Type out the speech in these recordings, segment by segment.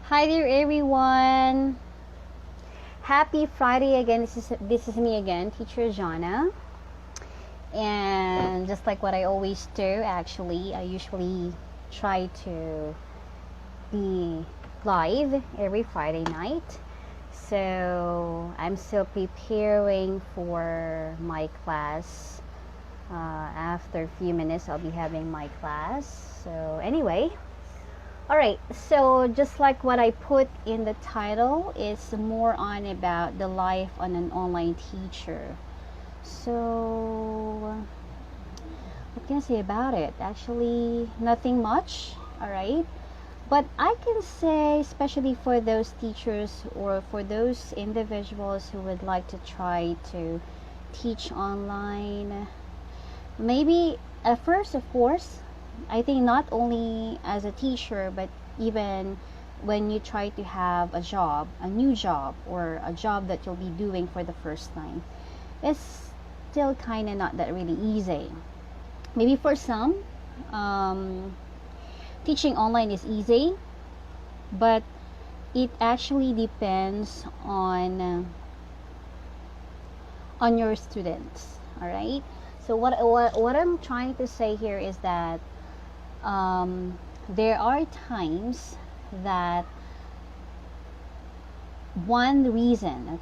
Hi there, everyone. Happy Friday again. This is me again, Teacher Jana. And just like what I always do, actually, I usually try to be live every Friday night. So I'm still preparing for my class. After a few minutes, I'll be having my class. So anyway, all right, so just like what I put in the title, it's more on about the life on an online teacher. So, what can I say about it? Actually, nothing much, all right? But I can say, especially for those teachers or for those individuals who would like to try to teach online, maybe at first, of course, I think not only as a teacher, but even when you try to have a job, a new job, or a job that you'll be doing for the first time, it's still kind of not that really easy. Maybe for some, um, teaching online is easy, but it actually depends on your students. All right. So what I'm trying to say here is that there are times that one reason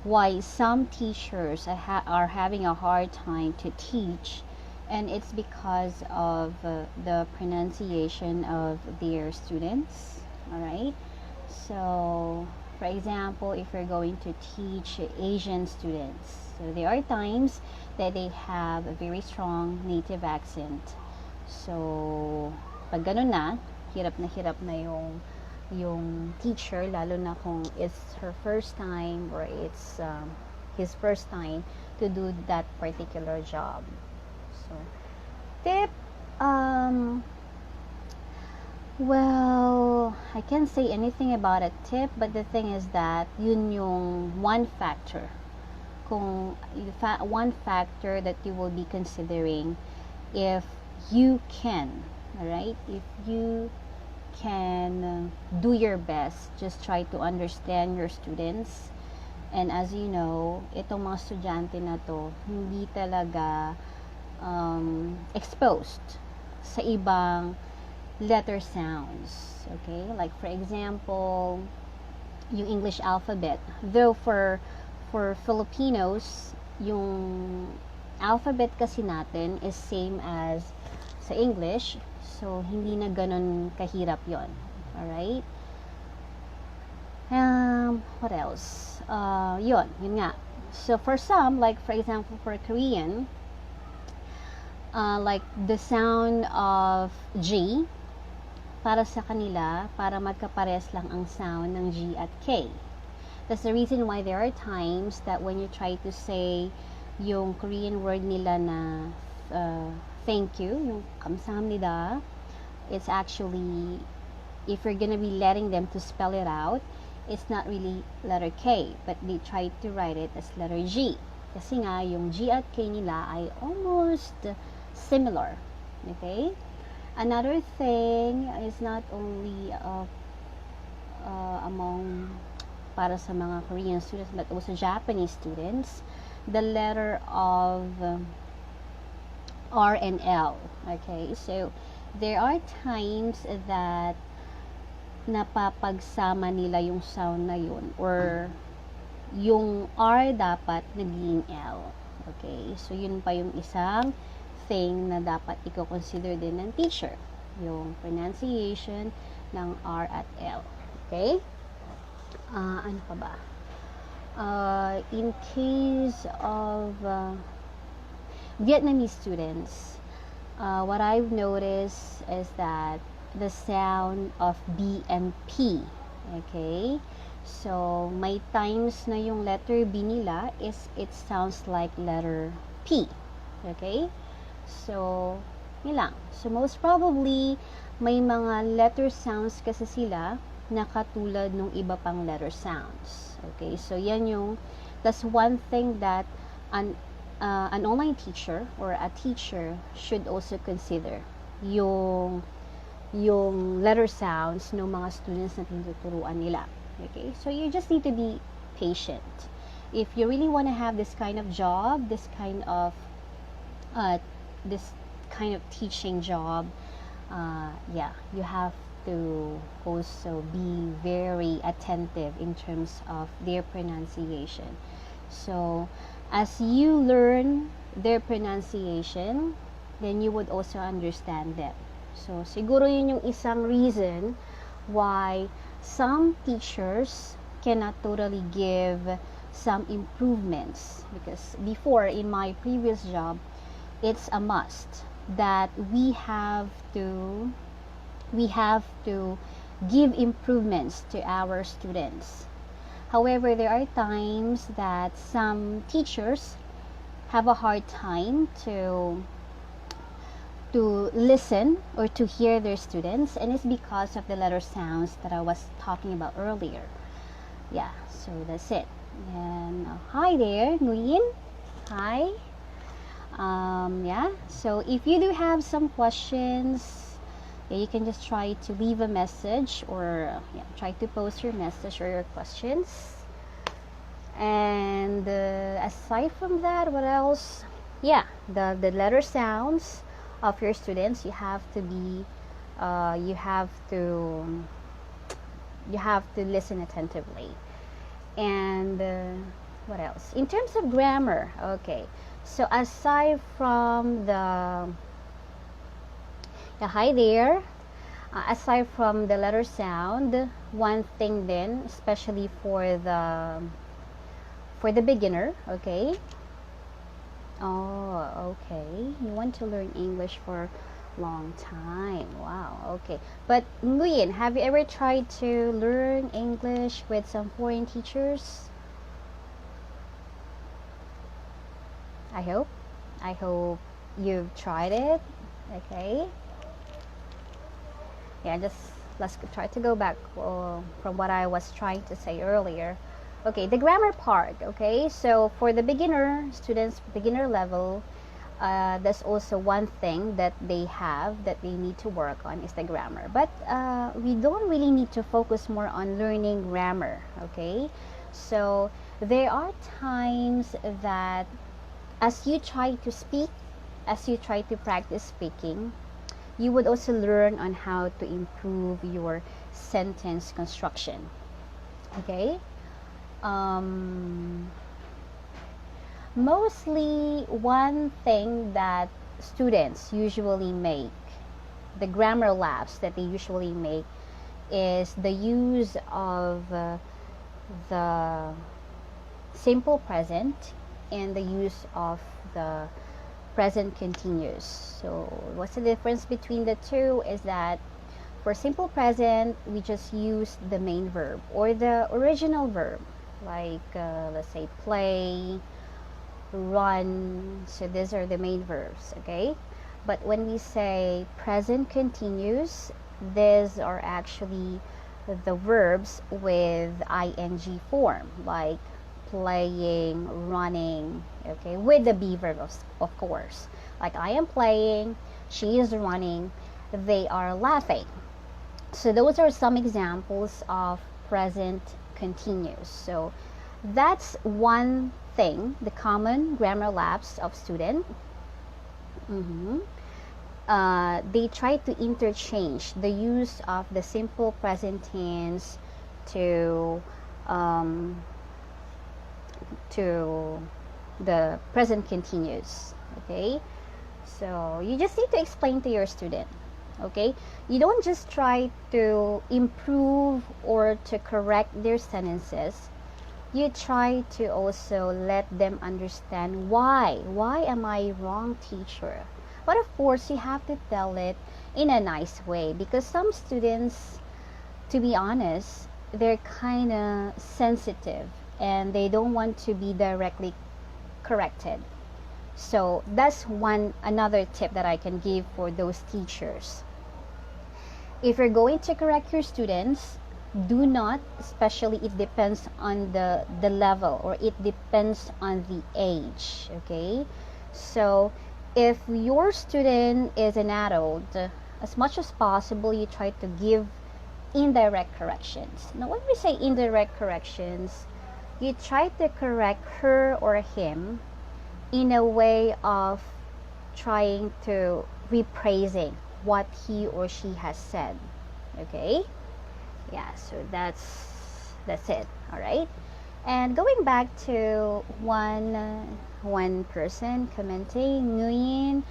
why some teachers are having a hard time to teach, and it's because of the pronunciation of their students. All right. So for example, if you're going to teach Asian students, so there are times that they have a very strong native accent. So pag ganun hirap na yung teacher, lalo na kung it's her first time or it's his first time to do that particular job. So tip, well, I can't say anything about a tip, but the thing is that yun yung one factor. One factor that you will be considering if you can, alright? If you can do your best, just try to understand your students. And as you know, itong mga estudyante na to, hindi talaga exposed sa ibang letter sounds. Okay? Like for example, yung English alphabet. Though for Filipinos, yung alphabet kasi natin is same as sa English. So, hindi na ganun kahirap yon. Alright? What else? Yun nga. So, for some, like for example, for Korean, like the sound of G, para sa kanila, para magkapares lang ang sound ng G at K. That's the reason why there are times that when you try to say yung Korean word nila na thank you, yung 감사합니다, it's actually, if you're gonna be letting them to spell it out, it's not really letter K, but they try to write it as letter G. Kasi nga, yung G at K nila ay almost similar. Okay? Another thing is not only among para sa mga Korean students but also Japanese students, the letter of R and L. Okay, so there are times that napapagsama nila yung sound na yun, or yung R dapat naging L. Okay, so yun pa yung isang thing na dapat i-consider din ng teacher, yung pronunciation ng R at L. Okay? Ano pa ba? In case of Vietnamese students, what I've noticed is that the sound of B and P. Okay? So, may times na yung letter B nila it sounds like letter P. Okay? So, yun lang. So, most probably, may mga letter sounds kasi sila na katulad ng iba pang letter sounds. Okay? So, that's one thing that an online teacher or a teacher should also consider. Yung yung letter sounds ng mga students na tinuturuan nila. Okay? So you just need to be patient. If you really want to have this kind of job, uh, this kind of teaching job, yeah, you have to also be very attentive in terms of their pronunciation. So as you learn their pronunciation, then you would also understand them. So siguro yun yung isang reason why some teachers cannot totally give some improvements, because before in my previous job, it's a must that we have to give improvements to our students. However, there are times that some teachers have a hard time to listen or to hear their students, and it's because of the letter sounds that I was talking about earlier. Yeah, so that's it. And hi there, Nguyen. Hi. Yeah, so if you do have some questions, yeah, you can just try to leave a message, or yeah, try to post your message or your questions. And aside from that, what else? Yeah, the letter sounds of your students, you have to listen attentively. And what else? In terms of grammar, okay. So aside from hi there, aside from the letter sound, one thing then, especially for the beginner, okay. Oh, okay. You want to learn English for a long time. Wow, okay. But Nguyen, have you ever tried to learn English with some foreign teachers? I hope you've tried it. Okay. Yeah, let's try to go back from what I was trying to say earlier. Okay, the grammar part. Okay, so for the beginner students, beginner level, there's also one thing that they need to work on is the grammar. But we don't really need to focus more on learning grammar. Okay, so there are times that as you try to speak, as you try to practice speaking, you would also learn on how to improve your sentence construction. Okay. Mostly one thing that students usually make, the grammar lapse that they usually make, is the use of the simple present and the use of the present continuous. So what's the difference between the two is that for simple present, we just use the main verb or the original verb, like let's say play, run. So these are the main verbs, okay? But when we say present continuous, these are actually the verbs with ing form, like playing, running, okay, with the be verb of course. Like I am playing, she is running, they are laughing. So those are some examples of present continuous. So that's one thing, the common grammar lapse of student. They try to interchange the use of the simple present tense to the present continuous. Okay, so you just need to explain to your student. Okay, you don't just try to improve or to correct their sentences. You try to also let them understand why am I wrong, teacher? But of course you have to tell it in a nice way, because some students, to be honest, they're kind of sensitive and they don't want to be directly corrected. So that's another tip that I can give for those teachers. If you're going to correct your students, do not, especially it depends on the level, or it depends on the age, okay? So if your student is an adult, as much as possible, you try to give indirect corrections. Now, when we say indirect corrections, you try to correct her or him in a way of trying to rephrasing what he or she has said. Okay? Yeah, so that's it. All right? And going back to one person commenting, Nguyen,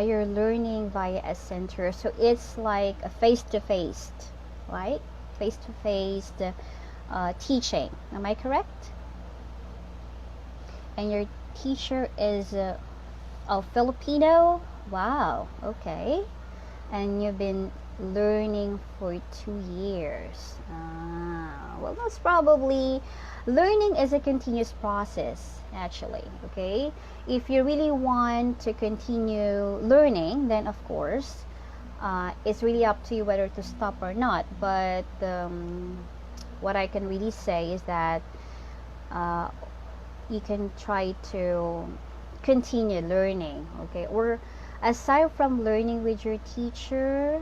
you're learning via a center, so it's like a face-to-face, right? Face-to-face teaching. Am I correct? And your teacher is a Filipino. Wow. Okay. And you've been learning for 2 years. Well, most probably learning is a continuous process, actually. Okay, if you really want to continue learning, then of course it's really up to you whether to stop or not. But what I can really say is that you can try to continue learning. Okay, or aside from learning with your teacher,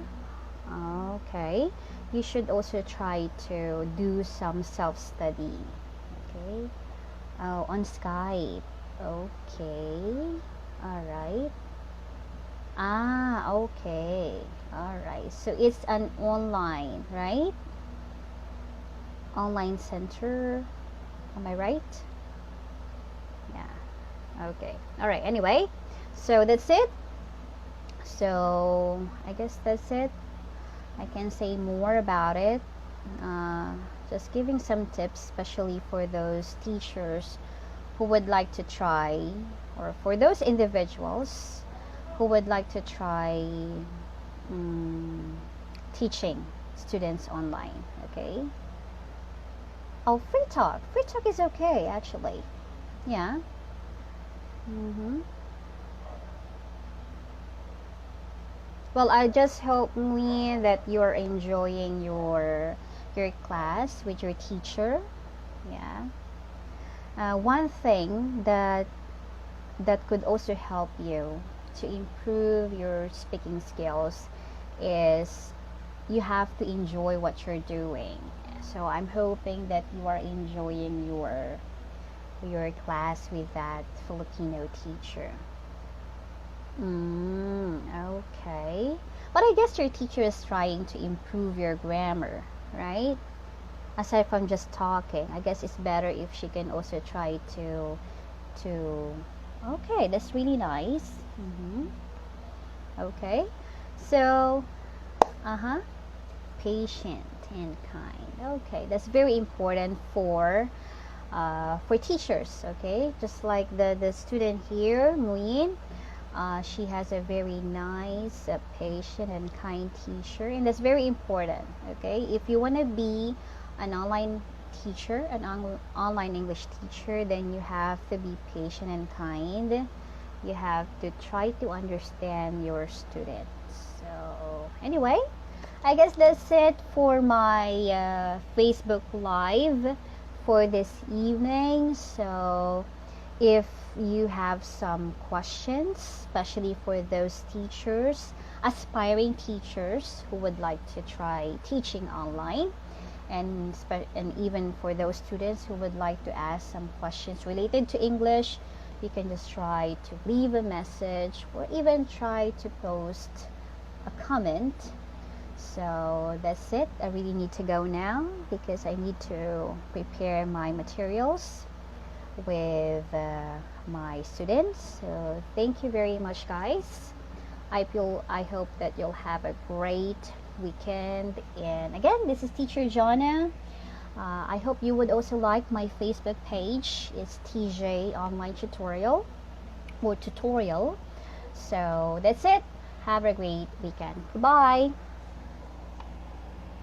okay, you should also try to do some self-study. Okay, on Skype. Okay, all right. Okay, all right. So it's an online, right? Online center. Am I right? Yeah. Okay. All right. Anyway, so that's it. So I guess that's it. I can say more about it. Just giving some tips, especially for those teachers who would like to try, or for those individuals who would like to try teaching students online. Okay. Oh, free talk. Free talk is okay, actually. Yeah. Well, I just hope, me, that you're enjoying your class with your teacher. Yeah. One thing that could also help you to improve your speaking skills is you have to enjoy what you're doing. So I'm hoping that you are enjoying your class with that Filipino teacher. Okay. But I guess your teacher is trying to improve your grammar, right? Aside from just talking, I guess it's better if she can also try to okay, that's really nice. Okay. So, patient and kind. Okay, that's very important for teachers. Okay, just like the student here, Muin. She has a very nice, patient, and kind teacher, and that's very important. Okay, if you want to be an online teacher, an online English teacher, then you have to be patient and kind. You have to try to understand your students. So, anyway, I guess that's it for my Facebook Live for this evening. So, if you have some questions, especially for those teachers, aspiring teachers who would like to try teaching online, and even for those students who would like to ask some questions related to English, you can just try to leave a message or even try to post a comment. So that's it. I really need to go now because I need to prepare my materials with my students. So thank you very much, guys. I hope that you'll have a great weekend. And again, this is Teacher Jonna. I hope you would also like my Facebook page. It's TJ Online Tutorial or Tutorial. So that's it. Have a great weekend. Goodbye.